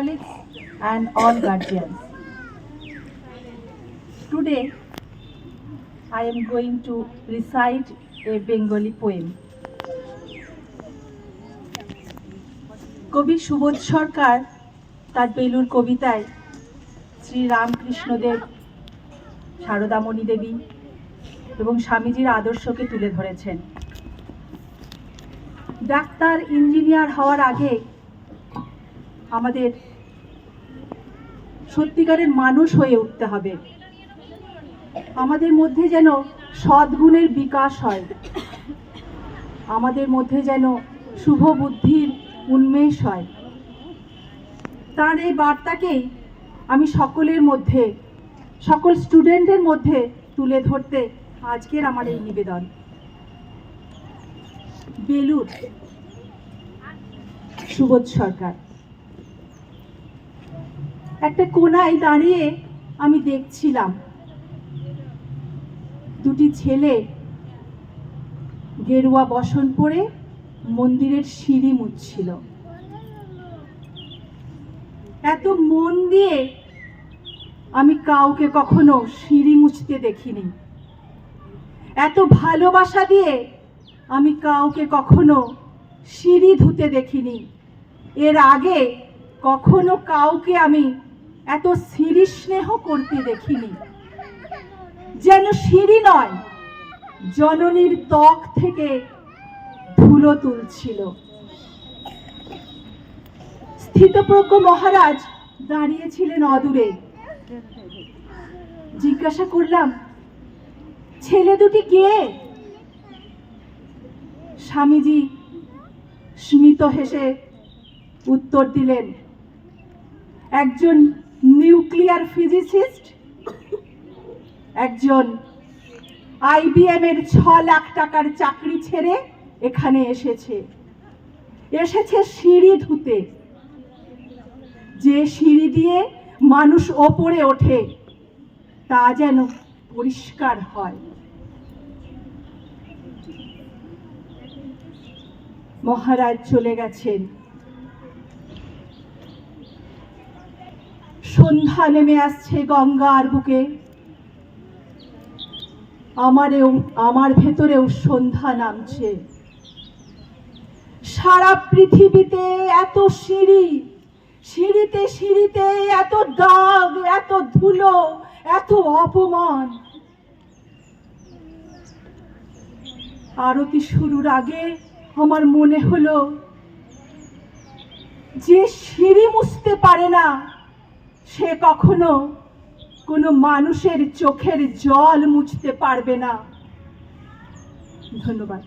colleagues and all guardians. Today, I am going to recite a Bengali poem. কবি সুবোধ সরকার তার বেলুর কবিতায় শ্রী রামকৃষ্ণদেব, সারদামণি দেবী এবং স্বামীজির আদর্শকে তুলে ধরেছেন। ডাক্তার, ইঞ্জিনিয়ার হওয়ার আগে আমাদের সত্যিকারের মানুষ হয়ে উঠতে হবে। আমাদের মধ্যে যেন সদ্গুণের বিকাশ হয়, আমাদের মধ্যে যেন শুভ বুদ্ধির উন্মেষ হয়। তার এই বার্তাকেই আমি সকলের মধ্যে, সকল স্টুডেন্টের মধ্যে তুলে ধরতে আজকের আমার এই নিবেদন। বেলুর, সুবোধ সরকার। একটা কোনায় দাঁড়িয়ে আমি দেখছিলাম দুটি ছেলে গেরুয়া বসন পরে মন্দিরের সিঁড়ি মুছছিল। এত মন দিয়ে আমি কাউকে কখনো সিঁড়ি মুছতে দেখিনি, এত ভালোবাসা দিয়ে আমি কাউকে কখনো সিঁড়ি ধুতে দেখিনি। এর আগে কখনো কাউকে আমি এত সিঁড়ি স্নেহ করতে দেখিনি। যেন সিঁড়ি নয়, জননীর ত্বক থেকে ধুলো তুলছিল। স্থিতপ্রজ্ঞ মহারাজ দাঁড়িয়েছিলেন অদূরে। জিজ্ঞাসা করলাম, ছেলে দুটি কে? স্বামীজি স্মিত হেসে উত্তর দিলেন, একজন নিউক্লিয়ার ফিজিসিস্ট, একজন IBM এর 6 লাখ টাকার চাকরি ছেড়ে এখানে এসেছে সিঁড়ি ধুতে। যে সিঁড়ি দিয়ে মানুষ ওপরে ওঠে তা যেন পরিষ্কার হয়। মহারাজ চলে গেছেন। সন্ধ্যা নেমে আসছে গঙ্গার বুকে। আমার ভেতরেও সন্ধ্যা নামছে। সারা পৃথিবীতে এত সিঁড়ি, সিঁড়িতে সিঁড়িতে এত দাগ, এত ধুলো, এত অপমান। আরতি শুরুর আগে আমার মনে হলো, যে সিঁড়ি মুছতে পারে না সে কখনো কোনো মানুষের চোখের জল মুছতে পারবে না। ধন্যবাদ।